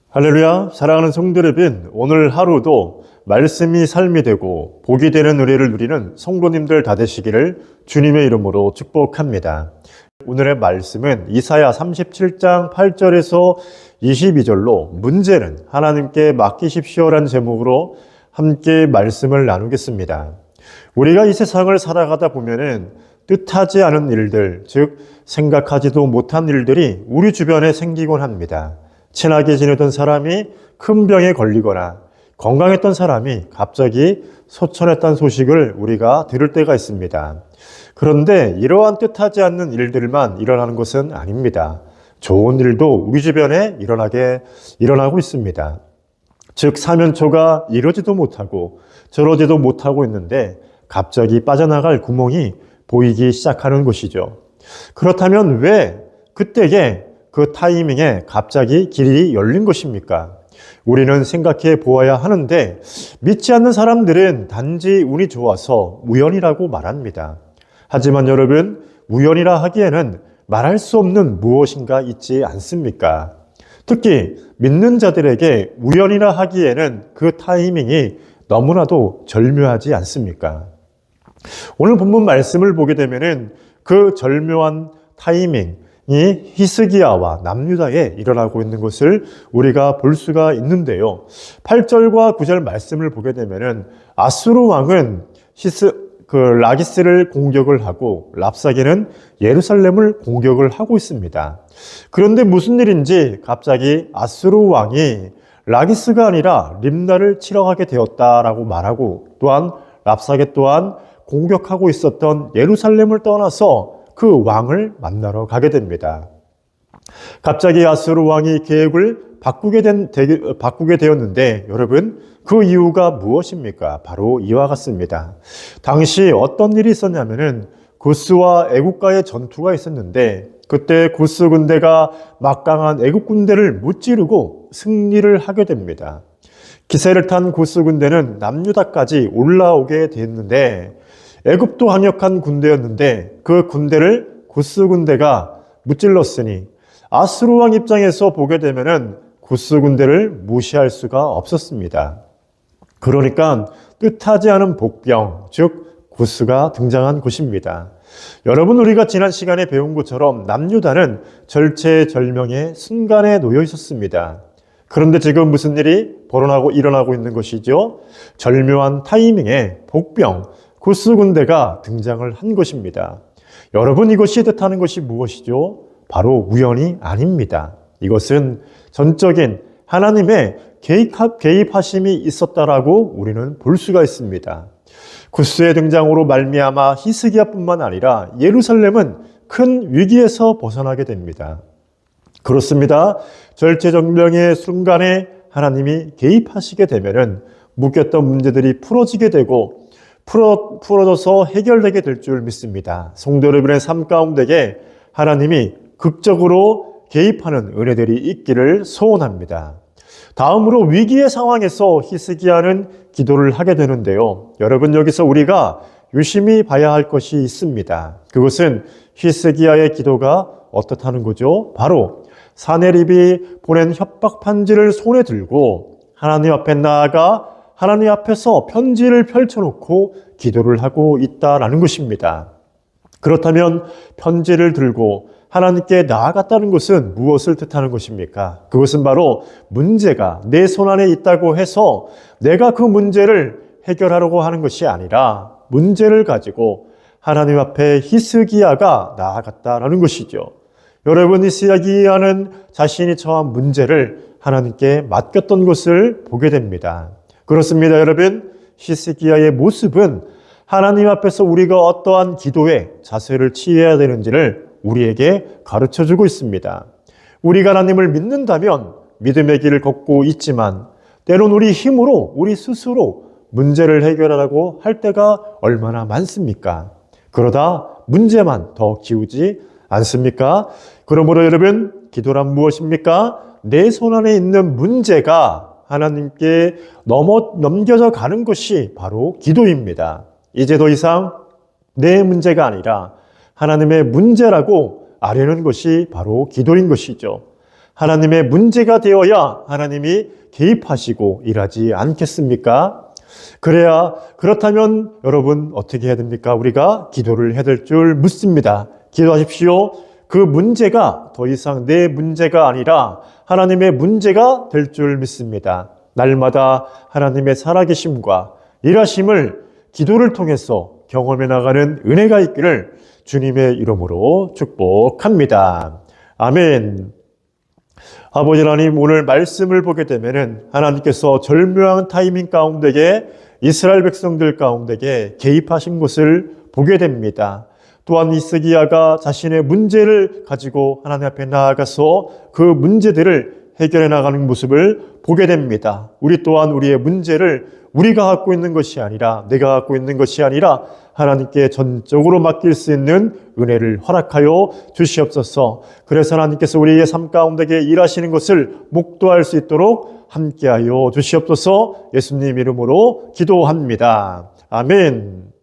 할렐루야, 사랑하는 성도 여러분, 오늘 하루도 말씀이 삶이 되고 복이 되는 은혜를 누리는 성도님들 다 되시기를 주님의 이름으로 축복합니다. 오늘의 말씀은 이사야 37장 8절에서 22절로 문제는 하나님께 맡기십시오라는 제목으로 함께 말씀을 나누겠습니다. 우리가 이 세상을 살아가다 보면은 뜻하지 않은 일들, 즉 생각하지도 못한 일들이 우리 주변에 생기곤 합니다. 친하게 지내던 사람이 큰 병에 걸리거나 건강했던 사람이 갑자기 소천했다는 소식을 우리가 들을 때가 있습니다. 그런데 이러한 뜻하지 않는 일들만 일어나는 것은 아닙니다. 좋은 일도 우리 주변에 일어나고 있습니다. 즉 사면초가 이러지도 못하고 저러지도 못하고 있는데 갑자기 빠져나갈 구멍이 보이기 시작하는 것이죠. 그렇다면 왜 그때에 그 타이밍에 갑자기 길이 열린 것입니까? 우리는 생각해 보아야 하는데 믿지 않는 사람들은 단지 운이 좋아서 우연이라고 말합니다. 하지만 여러분, 우연이라 하기에는 말할 수 없는 무엇인가 있지 않습니까? 특히 믿는 자들에게 우연이라 하기에는 그 타이밍이 너무나도 절묘하지 않습니까? 오늘 본문 말씀을 보게 되면은 그 절묘한 타이밍, 이 히스기야와 남유다에 일어나고 있는 것을 우리가 볼 수가 있는데요. 8절과 9절 말씀을 보게 되면은 아수르 왕은 라기스를 공격을 하고 랍사게는 예루살렘을 공격을 하고 있습니다. 그런데 무슨 일인지 갑자기 아수르 왕이 라기스가 아니라 림나를 치러 가게 되었다라고 말하고 또한 랍사게 또한 공격하고 있었던 예루살렘을 떠나서 그 왕을 만나러 가게 됩니다. 갑자기 아수르 왕이 계획을 바꾸게 되었는데 여러분, 그 이유가 무엇입니까? 바로 이와 같습니다. 당시 어떤 일이 있었냐면은 구스와 애국과의 전투가 있었는데 그때 구스 군대가 막강한 애국 군대를 무찌르고 승리를 하게 됩니다. 기세를 탄 구스 군대는 남유다까지 올라오게 됐는데 애굽도 강력한 군대였는데 그 군대를 구스 군대가 무찔렀으니 아수르 왕 입장에서 보게 되면은 구스 군대를 무시할 수가 없었습니다. 그러니까 뜻하지 않은 복병, 즉 구스가 등장한 것입니다. 여러분, 우리가 지난 시간에 배운 것처럼 남유다는 절체절명의 순간에 놓여 있었습니다. 그런데 지금 무슨 일이 일어나고 있는 것이죠? 절묘한 타이밍에 복병, 구스 군대가 등장을 한 것입니다. 여러분, 이것이 뜻하는 것이 무엇이죠? 바로 우연이 아닙니다. 이것은 전적인 하나님의 개입하심이 있었다라고 우리는 볼 수가 있습니다. 구스의 등장으로 말미암아 히스기야뿐만 아니라 예루살렘은 큰 위기에서 벗어나게 됩니다. 그렇습니다. 절체절명의 순간에 하나님이 개입하시게 되면은 묶였던 문제들이 풀어지게 되고 풀어져서 해결되게 될 줄 믿습니다. 성도 여러분의 삶 가운데에 하나님이 극적으로 개입하는 은혜들이 있기를 소원합니다. 다음으로 위기의 상황에서 히스기야는 기도를 하게 되는데요. 여러분, 여기서 우리가 유심히 봐야 할 것이 있습니다. 그것은 히스기야의 기도가 어떻다는 거죠? 바로 사네립이 보낸 협박 편지를 손에 들고 하나님 앞에 나아가 하나님 앞에서 편지를 펼쳐놓고 기도를 하고 있다라는 것입니다. 그렇다면 편지를 들고 하나님께 나아갔다는 것은 무엇을 뜻하는 것입니까? 그것은 바로 문제가 내 손 안에 있다고 해서 내가 그 문제를 해결하려고 하는 것이 아니라 문제를 가지고 하나님 앞에 히스기야가 나아갔다라는 것이죠. 여러분, 히스기야는 자신이 처한 문제를 하나님께 맡겼던 것을 보게 됩니다. 그렇습니다, 여러분. 히스기야의 모습은 하나님 앞에서 우리가 어떠한 기도의 자세를 취해야 되는지를 우리에게 가르쳐주고 있습니다. 우리가 하나님을 믿는다면 믿음의 길을 걷고 있지만 때론 우리 힘으로 우리 스스로 문제를 해결하려고 할 때가 얼마나 많습니까? 그러다 문제만 더 키우지 않습니까? 그러므로 여러분, 기도란 무엇입니까? 내 손 안에 있는 문제가 하나님께 넘겨져 가는 것이 바로 기도입니다. 이제 더 이상 내 문제가 아니라 하나님의 문제라고 아뢰는 것이 바로 기도인 것이죠. 하나님의 문제가 되어야 하나님이 개입하시고 일하지 않겠습니까? 그렇다면 여러분 어떻게 해야 됩니까? 우리가 기도를 해야 될 줄 묻습니다. 기도하십시오. 그 문제가 더 이상 내 문제가 아니라 하나님의 문제가 될 줄 믿습니다. 날마다 하나님의 살아계심과 일하심을 기도를 통해서 경험해 나가는 은혜가 있기를 주님의 이름으로 축복합니다. 아멘. 아버지 하나님, 오늘 말씀을 보게 되면은 하나님께서 절묘한 타이밍 가운데에 이스라엘 백성들 가운데에 개입하신 것을 보게 됩니다. 또한 히스기야가 자신의 문제를 가지고 하나님 앞에 나아가서 그 문제들을 해결해 나가는 모습을 보게 됩니다. 우리 또한 우리의 문제를 우리가 갖고 있는 것이 아니라, 내가 갖고 있는 것이 아니라 하나님께 전적으로 맡길 수 있는 은혜를 허락하여 주시옵소서. 그래서 하나님께서 우리의 삶 가운데 일하시는 것을 목도할 수 있도록 함께하여 주시옵소서. 예수님 이름으로 기도합니다. 아멘.